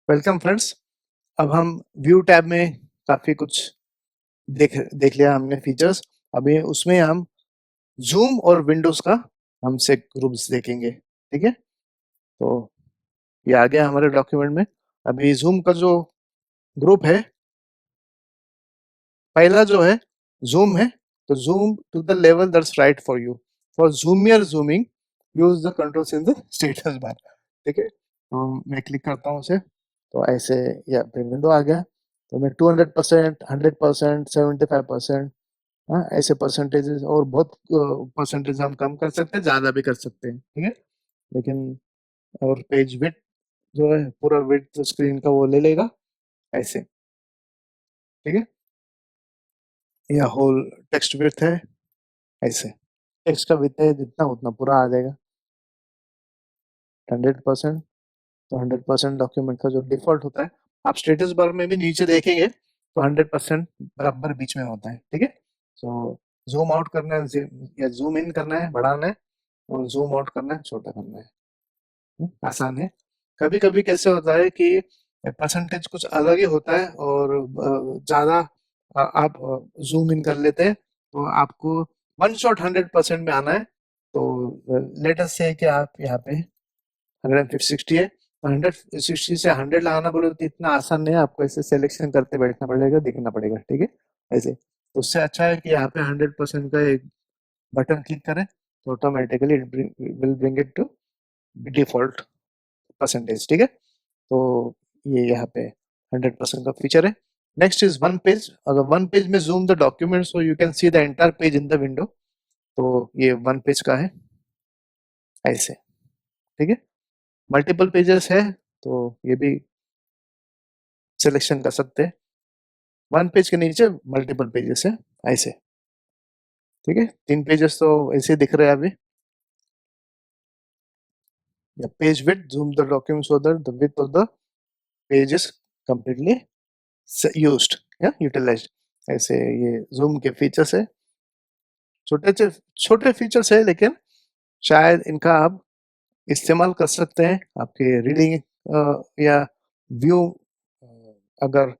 Welcome friends. अब हम view tab में काफी कुछ देख देख लिया हमने फीचर्स। अभी उसमें हम जूम और विंडोज का हमसे ग्रुप्स देखेंगे। ठीक है, तो ये आ गया हमारे डॉक्यूमेंट में। अभी जूम का जो ग्रुप है, पहला जो है जूम है, तो zoom to the level that's right for जूमियर zooming use the controls in the status bar. ठीक है, तो मैं क्लिक करता हूँ उसे, तो ऐसे या फिर विंडो आ गया। तो मैं 200%, 100%, 75%, हाँ ऐसे परसेंटेजेस, और बहुत परसेंटेज हम कम कर सकते हैं, ज्यादा भी कर सकते हैं। ठीक है, लेकिन और पेज विड्थ जो है पूरा विड्थ स्क्रीन का वो ले लेगा ऐसे। ठीक है, या होल टेक्स्ट विड्थ है ऐसे। टेक्स्ट का विड्थ है जितना उतना पूरा आ जाएगा 100%। तो 100% डॉक्यूमेंट का जो डिफॉल्ट होता है, आप स्टेटस बार में भी नीचे देखेंगे तो 100% बराबर बीच में होता है। ठीक है, तो जूम आउट करना है या जूम इन करना है, बढ़ाना है, और जूम आउट करना है, छोटा करना है। आसान है। कभी कभी कैसे होता है कि परसेंटेज कुछ अलग ही होता है, और ज्यादा आप जूम इन कर लेते हैं, तो आपको वन शॉट 100% में आना है। तो लेट अस से कि आप यहाँ पे 160 है, 160 से 100 लगाना बोले तो इतना आसान नहीं है, आपको ऐसे सिलेक्शन करते बैठना पड़ेगा, देखना पड़ेगा। ठीक है, ऐसे तो उससे अच्छा है कि यहाँ पे 100% का एक बटन क्लिक करें, तो automatically it will bring it to default percentage. ठीक है, तो ये यहाँ पे 100% का फीचर है। Next is one page. अगर वन पेज में zoom the document so you can see the entire page in the window, तो ये वन पेज का है ऐसे। ठीक है, मल्टीपल पेजेस है तो ये भी सिलेक्शन कर सकते हैं। वन पेज के नीचे मल्टीपल पेजेस है ऐसे। ठीक है, 3 पेजेस तो ऐसे दिख रहे हैं अभी। या page width, zoom the document so that the width of the page is completely used या यूटिलाइज्ड ऐसे। ये जूम के फीचर्स है, छोटे से छोटे फीचर्स है, लेकिन शायद इनका आप इस्तेमाल कर सकते हैं आपके रीडिंग या व्यू अगर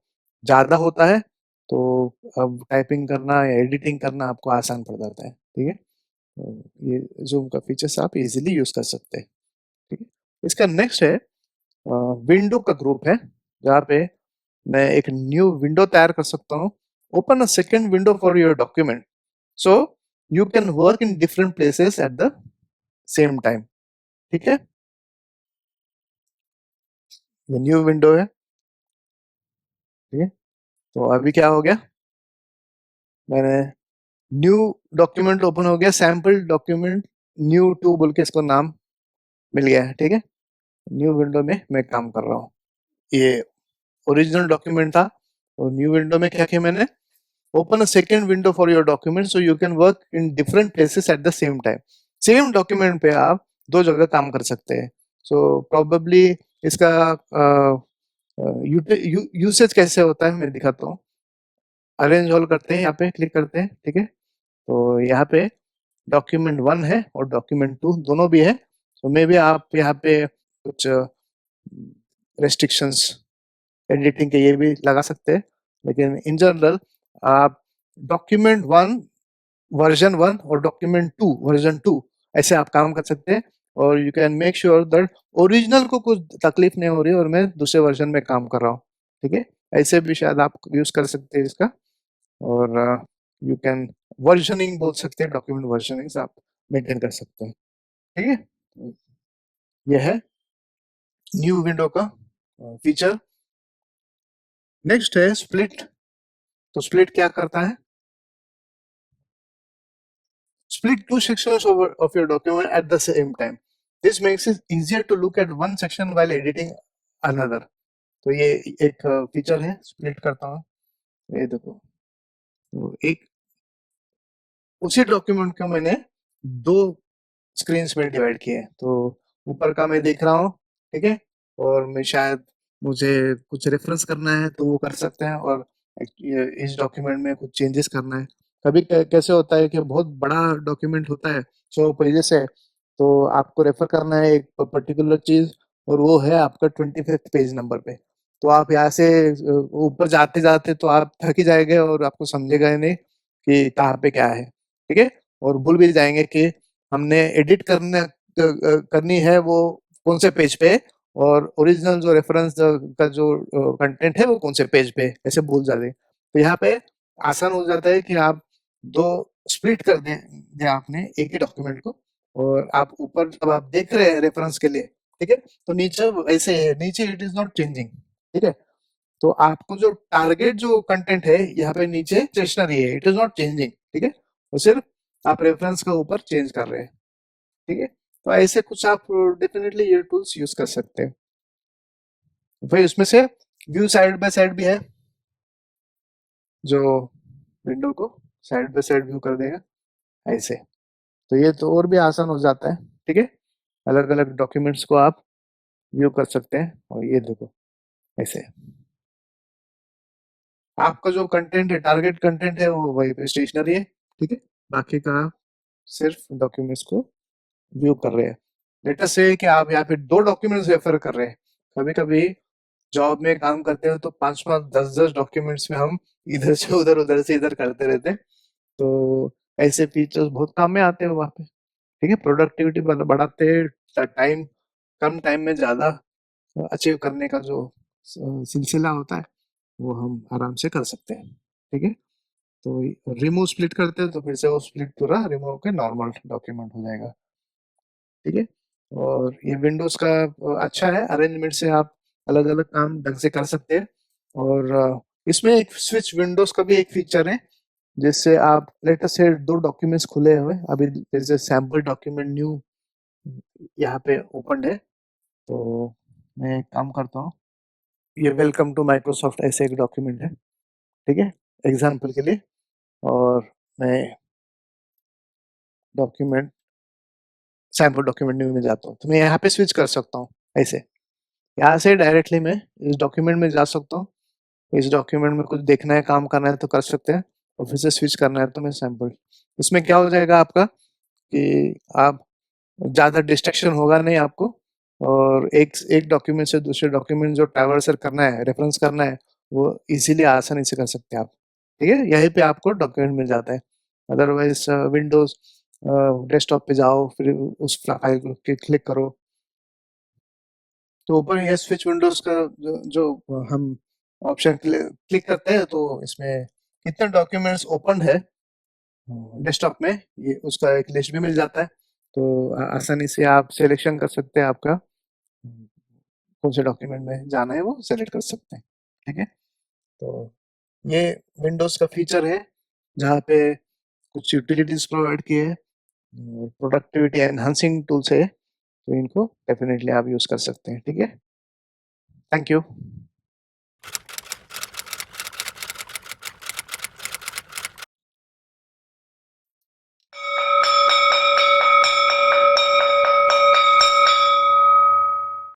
ज़्यादा होता है, तो अब टाइपिंग करना या एडिटिंग करना आपको आसान पड़ जाता है। ठीक है, तो ये जूम का फीचर्स आप इजीली यूज कर सकते हैं। ठीक है, इसका नेक्स्ट है विंडो का ग्रुप है, जहाँ पे मैं एक न्यू विंडो तैयार कर सकता हूँ। Open a second window for your document so you can work in different places at the same time. ठीक है, ये न्यू विंडो है। ठीक है, तो अभी क्या हो गया, मैंने न्यू डॉक्यूमेंट ओपन हो गया, सैम्पल डॉक्यूमेंट न्यू टू बोल के इसको नाम मिल गया है। ठीक है, न्यू विंडो में मैं काम कर रहा हूँ। ये ओरिजिनल डॉक्यूमेंट था, और न्यू विंडो में क्या किया मैंने, open a second window for your document so you can work in different places at the same time. Same document पे आप दो जगह काम कर सकते हैं। सो प्रोबेबली इसका यूसेज कैसे होता है मैं दिखाता हूँ। अरेंज ऑल करते हैं, यहाँ पे क्लिक करते हैं। ठीक है, तो यहाँ पे डॉक्यूमेंट 1 है और डॉक्यूमेंट 2 दोनों भी है। तो मे भी आप यहाँ पे कुछ रेस्ट्रिक्शंस एडिटिंग के ये भी लगा सकते हैं, लेकिन इन जनरल आप डॉक्यूमेंट 1 वर्जन 1 और डॉक्यूमेंट 2 वर्जन 2 ऐसे आप काम कर सकते हैं, और you can make sure that original को कुछ तकलीफ नहीं हो रही है और मैं दूसरे वर्जन में काम कर रहा हूँ। ठीक है, ऐसे भी शायद आप यूज कर सकते हैं इसका। और यू कैन वर्जनिंग बोल सकते हैं, डॉक्यूमेंट वर्जनिंग आप मेंटेन कर सकते हैं। ठीक है, ये है न्यू विंडो का फीचर। नेक्स्ट है स्प्लिट। तो स्प्लिट क्या करता है, split two sections of your document at the same time. This makes it easier to look at one section while editing another. तो ये एक फीचर है, स्प्लिट करता हूँ। ये देखो, तो एक उसी डॉक्यूमेंट को मैंने दो स्क्रीन्स में डिवाइड किए हैं। तो ऊपर का मैं देख रहा हूँ, ठीक है, और मैं शायद मुझे कुछ रेफरेंस करना है तो वो कर सकते हैं, और इस डॉक्यूमेंट में कुछ चेंजेस करना है। कभी कैसे होता है कि बहुत बड़ा डॉक्यूमेंट होता है 100 पेजेस है, तो आपको रेफर करना है एक पर्टिकुलर चीज, और वो है आपका 25th पेज नंबर पे। तो आप यहाँ से ऊपर जाते-जाते तो आप थक ही जाएँगे और आपको समझेगा ही नहीं कि कहाँ पे क्या है, ठीक है? और भूल भी जाएँगे कि हमने एडिट करनी है वो कौन से पेज पे है और ओरिजिनल जो रेफरेंस का जो कंटेंट है वो कौन से पेज पे है, ऐसे भूल जाते हैं। तो यहाँ पे आसान हो जाता है कि आप 2 स्प्लिट कर दें आपने एक ही डॉक्यूमेंट को और आप ऊपर जब आप देख रहे हैं रेफरेंस के लिए, ठीक है? तो नीचे वैसे है, नीचे इट इज़ नॉट चेंजिंग, ठीक है? तो आपको जो टारगेट जो कंटेंट है यहाँ पे नीचे स्टेशनरी है, इट इज़ नॉट चेंजिंग, ठीक है? वो सिर्फ आप रेफरेंस के ऊपर चेंज कर रहे हैं, ठीक है? तो ऐसे कुछ आप डेफिनेटली ये टूल्स यूज़ कर सकते हैं। फिर इसमें से व्यू साइड बाय साइड भी है, जो विंडो को साइड बाय साइड व्यू कर देगा, ऐसे। तो ये तो और भी आसान हो जाता है, ठीक है? अलग-अलग डॉक्यूमेंट्स को आप व्यू कर सकते हैं और ये देखो ऐसे। आपका जो कंटेंट है, टारगेट कंटेंट है वो वहीं पे स्टेशनरी है, ठीक है? बाकी का आप सिर्फ डॉक्यूमेंट्स को व्यू कर रहे हैं। लेट अस से कि आप यहाँ पे 2 डॉक्यूमेंट्स रेफर कर रहे हैं। कभी-कभी जॉब में काम करते हैं तो 5-5, 10-10 डॉक्यूमेंट्स में हम इधर से उधर, उधर से इधर करते रहते हैं। तो ऐसे फीचर्स बहुत काम में आते हैं वहाँ पे, ठीक है? प्रोडक्टिविटी बढ़ाते हैं, टाइम कम टाइम में ज़्यादा अचीव करने का जो सिलसिला होता है, वो हम आराम से कर सकते हैं, ठीक है? तो रिमूव स्प्लिट करते हैं तो फिर से वो स्प्लिट पूरा रिमूव के नॉर्मल डॉक्यूमेंट हो जाएगा, ठीक है? और ये विंडोज़ का अच्छा है, अरेंजमेंट से आप अलग-अलग काम ढंग से कर सकते हैं और इसमें एक स्विच विंडोज़ का भी एक फीचर है, जिससे आप लेट अस से 2 डॉक्यूमेंट्स खुले हुए हैं, अभी जैसे सैंपल डॉक्यूमेंट न्यू यहाँ पे ओपन्ड है, तो मैं एक काम करता हूँ, ये वेलकम टू माइक्रोसॉफ्ट ऐसे एक डॉक्यूमेंट है, ठीक है? एग्ज़ाम्पल के लिए और मैं डॉक्यूमेंट सैंपल डॉक्यूमेंट न्यू में जाता हूँ, तो मैं यहाँ पे स्विच कर सकता हूँ, ऐसे। यहाँ से डायरेक्टली मैं इस डॉक्यूमेंट में जा सकता हूँ, इस डॉक्यूमेंट में कुछ देखना है, काम करना है तो कर सकते हैं और फिर से स्विच करना है तो मैं सैंपल। इसमें क्या हो जाएगा आपका कि आप ज़्यादा डिस्ट्रैक्शन होगा नहीं आपको और एक एक डॉक्यूमेंट से दूसरे डॉक्यूमेंट जो ट्रैवर्सल करना है, रेफरेंस करना है, वो इज़िली आसानी से कर सकते हैं आप, ठीक है? यहीं पे आपको डॉक्यूमेंट मिल जाता है। अदरवाइज़ विंडोज़ डेस्कटॉप पे जाओ, फिर उस फाइल को क्लिक करो, तो ऊपर ये स्विच विंडोज़ का जो हम ऑप्शन क्लिक करते हैं तो इसमें कितने डॉक्यूमेंट्स ओपन है डेस्कटॉप में ये उसका एक लिस्ट भी मिल जाता है। तो आसानी से आप सिलेक्शन कर सकते हैं आपका कौन से डॉक्यूमेंट में जाना है वो सेलेक्ट कर सकते हैं, ठीक है? तो ये विंडोज़ का फीचर है जहाँ पे कुछ यूटिलिटीज़ प्रोवाइड किए हैं, प्रोडक्टिविटी एनहांसिंग टूल्स है, तो इनको डेफिनिटली आप यूज़ कर सकते हैं, ठीक है? Thank you.